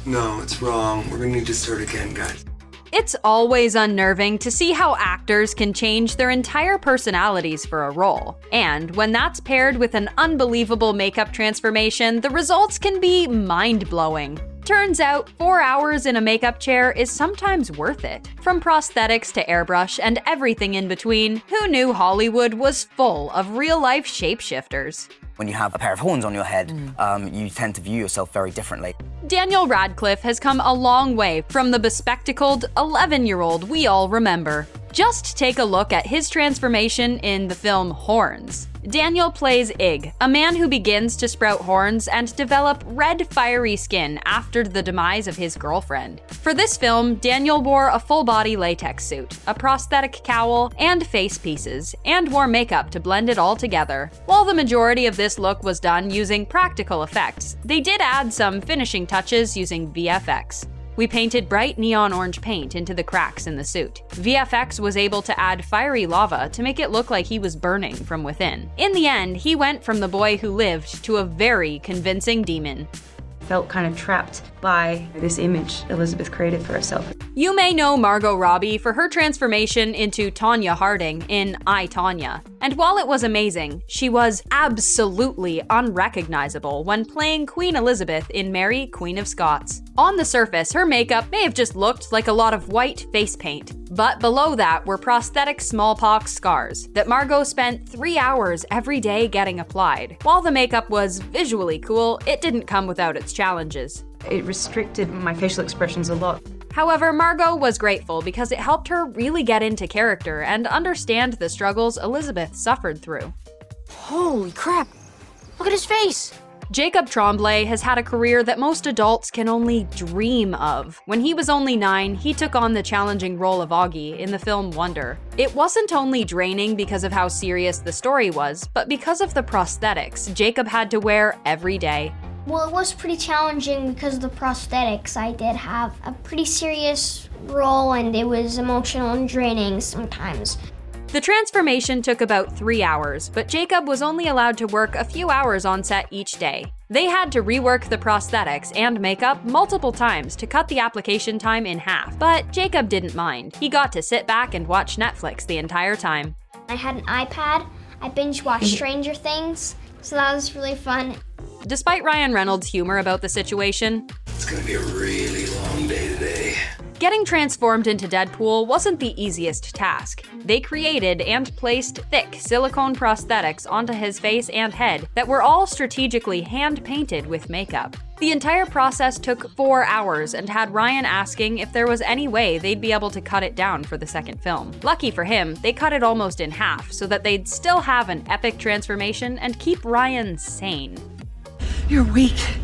No, it's wrong. We're gonna need to start again, guys. It's always unnerving to see how actors can change their entire personalities for a role. And when that's paired with an unbelievable makeup transformation, the results can be mind-blowing. Turns out, 4 hours in a makeup chair is sometimes worth it. From prosthetics to airbrush and everything in between, who knew Hollywood was full of real-life shapeshifters? When you have a pair of horns on your head, you tend to view yourself very differently. Daniel Radcliffe has come a long way from the bespectacled 11-year-old we all remember. Just take a look at his transformation in the film Horns. Daniel plays Ig, a man who begins to sprout horns and develop red, fiery skin after the demise of his girlfriend. For this film, Daniel wore a full-body latex suit, a prosthetic cowl, and face pieces, and wore makeup to blend it all together. While the majority of this look was done using practical effects, they did add some finishing touches using VFX. We painted bright neon orange paint into the cracks in the suit. VFX was able to add fiery lava to make it look like he was burning from within. In the end, he went from the boy who lived to a very convincing demon. Felt kind of trapped by this image Elizabeth created for herself. You may know Margot Robbie for her transformation into Tanya Harding in I, Tonya. And while it was amazing, she was absolutely unrecognizable when playing Queen Elizabeth in Mary, Queen of Scots. On the surface, her makeup may have just looked like a lot of white face paint, but below that were prosthetic smallpox scars that Margot spent 3 hours every day getting applied. While the makeup was visually cool, it didn't come without its challenges. It restricted my facial expressions a lot. However, Margot was grateful because it helped her really get into character and understand the struggles Elizabeth suffered through. Holy crap! Look at his face! Jacob Tremblay has had a career that most adults can only dream of. When he was only 9, he took on the challenging role of Augie in the film Wonder. It wasn't only draining because of how serious the story was, but because of the prosthetics Jacob had to wear every day. Well, it was pretty challenging because of the prosthetics. I did have a pretty serious role and it was emotional and draining sometimes. The transformation took about 3 hours, but Jacob was only allowed to work a few hours on set each day. They had to rework the prosthetics and makeup multiple times to cut the application time in half, but Jacob didn't mind. He got to sit back and watch Netflix the entire time. I had an iPad. I binge-watched Stranger Things, so that was really fun. Despite Ryan Reynolds' humor about the situation, It's gonna be a really long day today. getting transformed into Deadpool wasn't the easiest task. They created and placed thick silicone prosthetics onto his face and head that were all strategically hand-painted with makeup. The entire process took 4 hours and had Ryan asking if there was any way they'd be able to cut it down for the second film. Lucky for him, they cut it almost in half so that they'd still have an epic transformation and keep Ryan sane. You're weak.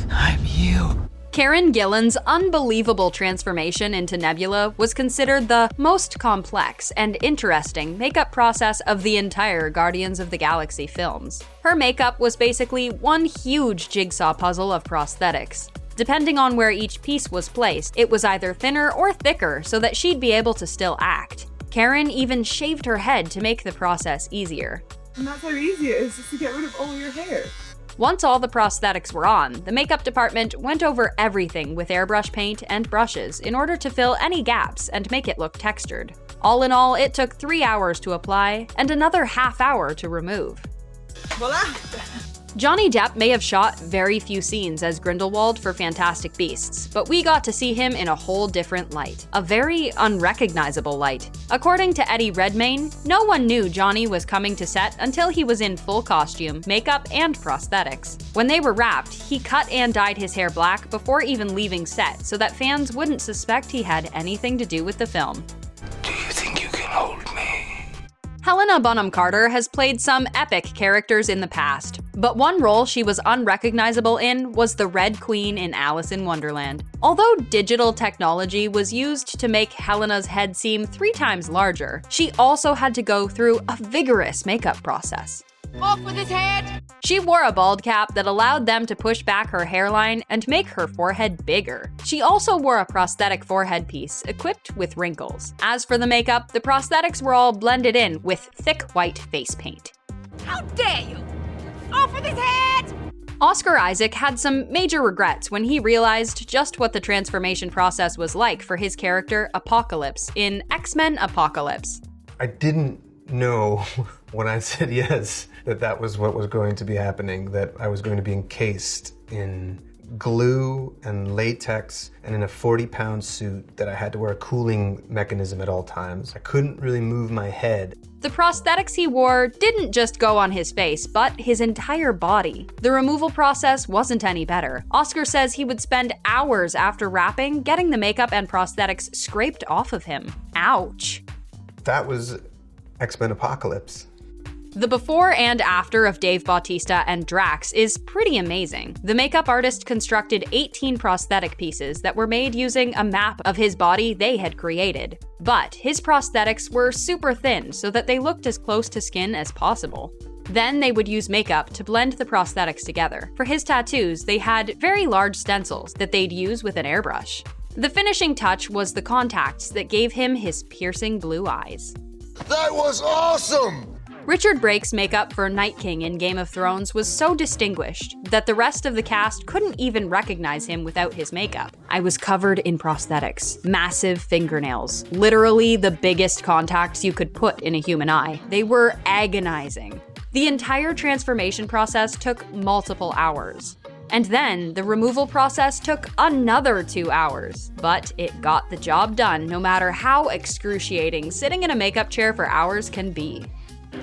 I'm you. Karen Gillan's unbelievable transformation into Nebula was considered the most complex and interesting makeup process of the entire Guardians of the Galaxy films. Her makeup was basically one huge jigsaw puzzle of prosthetics. Depending on where each piece was placed, it was either thinner or thicker so that she'd be able to still act. Karen even shaved her head to make the process easier. And that's how easy it is, just to get rid of all your hair. Once all the prosthetics were on, the makeup department went over everything with airbrush paint and brushes in order to fill any gaps and make it look textured. All in all, it took 3 hours to apply and another half hour to remove. Voila! Johnny Depp may have shot very few scenes as Grindelwald for Fantastic Beasts, but we got to see him in a whole different light. A very unrecognizable light. According to Eddie Redmayne, no one knew Johnny was coming to set until he was in full costume, makeup, and prosthetics. When they were wrapped, he cut and dyed his hair black before even leaving set so that fans wouldn't suspect he had anything to do with the film. Do you think you can hold me? Helena Bonham Carter has played some epic characters in the past, but one role she was unrecognizable in was the Red Queen in Alice in Wonderland. Although digital technology was used to make Helena's head seem 3 times larger, she also had to go through a vigorous makeup process. Off with his head! She wore a bald cap that allowed them to push back her hairline and make her forehead bigger. She also wore a prosthetic forehead piece equipped with wrinkles. As for the makeup, the prosthetics were all blended in with thick white face paint. How dare you! Off with his head! Oscar Isaac had some major regrets when he realized just what the transformation process was like for his character Apocalypse in X-Men Apocalypse. I didn't know when I said yes that that was what was going to be happening, that I was going to be encased in glue and latex and in a 40-pound suit, that I had to wear a cooling mechanism at all times. I couldn't really move my head. The prosthetics he wore didn't just go on his face, but his entire body. The removal process wasn't any better. Oscar says he would spend hours after wrapping getting the makeup and prosthetics scraped off of him. Ouch. That was X-Men Apocalypse. The before and after of Dave Bautista and Drax is pretty amazing. The makeup artist constructed 18 prosthetic pieces that were made using a map of his body they had created. But his prosthetics were super thin so that they looked as close to skin as possible. Then they would use makeup to blend the prosthetics together. For his tattoos, they had very large stencils that they'd use with an airbrush. The finishing touch was the contacts that gave him his piercing blue eyes. That was awesome! Richard Brake's makeup for Night King in Game of Thrones was so distinguished that the rest of the cast couldn't even recognize him without his makeup. I was covered in prosthetics, massive fingernails, literally the biggest contacts you could put in a human eye. They were agonizing. The entire transformation process took multiple hours. And then the removal process took another 2 hours. But it got the job done, no matter how excruciating sitting in a makeup chair for hours can be.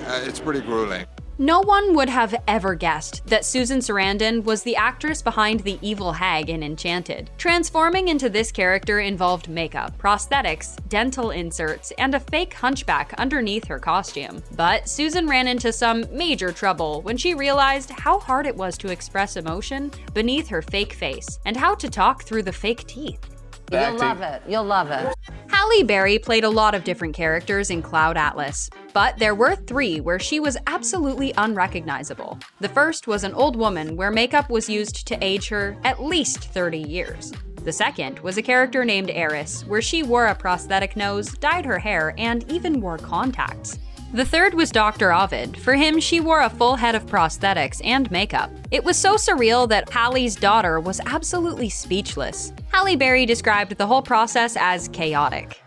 It's pretty grueling. No one would have ever guessed that Susan Sarandon was the actress behind the evil hag in Enchanted. Transforming into this character involved makeup, prosthetics, dental inserts, and a fake hunchback underneath her costume. But Susan ran into some major trouble when she realized how hard it was to express emotion beneath her fake face, and how to talk through the fake teeth. You'll love it. You'll love it. Halle Berry played a lot of different characters in Cloud Atlas, but there were 3 where she was absolutely unrecognizable. The first was an old woman where makeup was used to age her at least 30 years. The second was a character named Eris, where she wore a prosthetic nose, dyed her hair, and even wore contacts. The third was Dr. Ovid. For him, she wore a full head of prosthetics and makeup. It was so surreal that Halle's daughter was absolutely speechless. Halle Berry described the whole process as chaotic.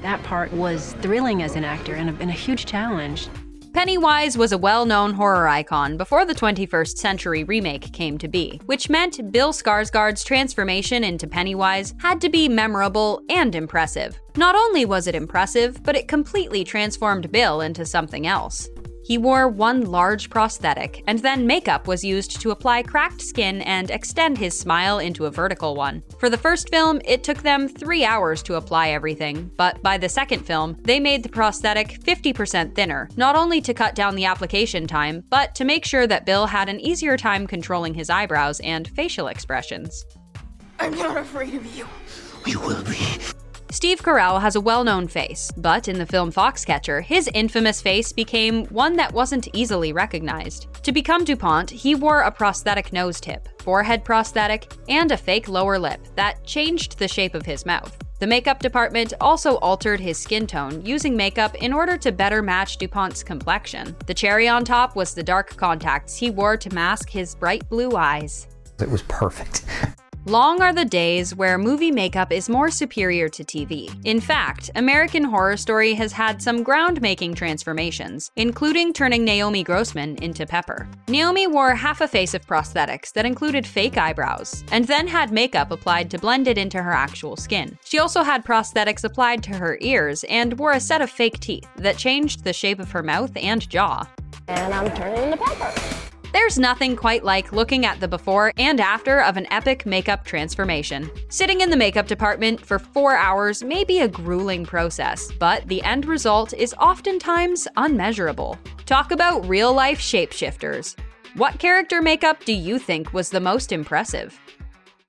That part was thrilling as an actor and a huge challenge. Pennywise was a well-known horror icon before the 21st Century remake came to be, which meant Bill Skarsgård's transformation into Pennywise had to be memorable and impressive. Not only was it impressive, but it completely transformed Bill into something else. He wore one large prosthetic, and then makeup was used to apply cracked skin and extend his smile into a vertical one. For the first film, it took them 3 hours to apply everything, but by the second film, they made the prosthetic 50% thinner, not only to cut down the application time, but to make sure that Bill had an easier time controlling his eyebrows and facial expressions. I'm not afraid of you. You will be. Steve Carrell has a well-known face, but in the film FoxCatcher, his infamous face became one that wasn't easily recognized. To become DuPont, he wore a prosthetic nose tip, forehead prosthetic, and a fake lower lip that changed the shape of his mouth. The makeup department also altered his skin tone using makeup in order to better match DuPont's complexion. The cherry on top was the dark contacts he wore to mask his bright blue eyes. It was perfect. Long are the days where movie makeup is more superior to TV. In fact, American Horror Story has had some groundbreaking transformations, including turning Naomi Grossman into Pepper. Naomi wore half a face of prosthetics that included fake eyebrows, and then had makeup applied to blend it into her actual skin. She also had prosthetics applied to her ears and wore a set of fake teeth that changed the shape of her mouth and jaw. And I'm turning into Pepper. There's nothing quite like looking at the before and after of an epic makeup transformation. Sitting in the makeup department for 4 hours may be a grueling process, but the end result is oftentimes unmeasurable. Talk about real-life shapeshifters. What character makeup do you think was the most impressive?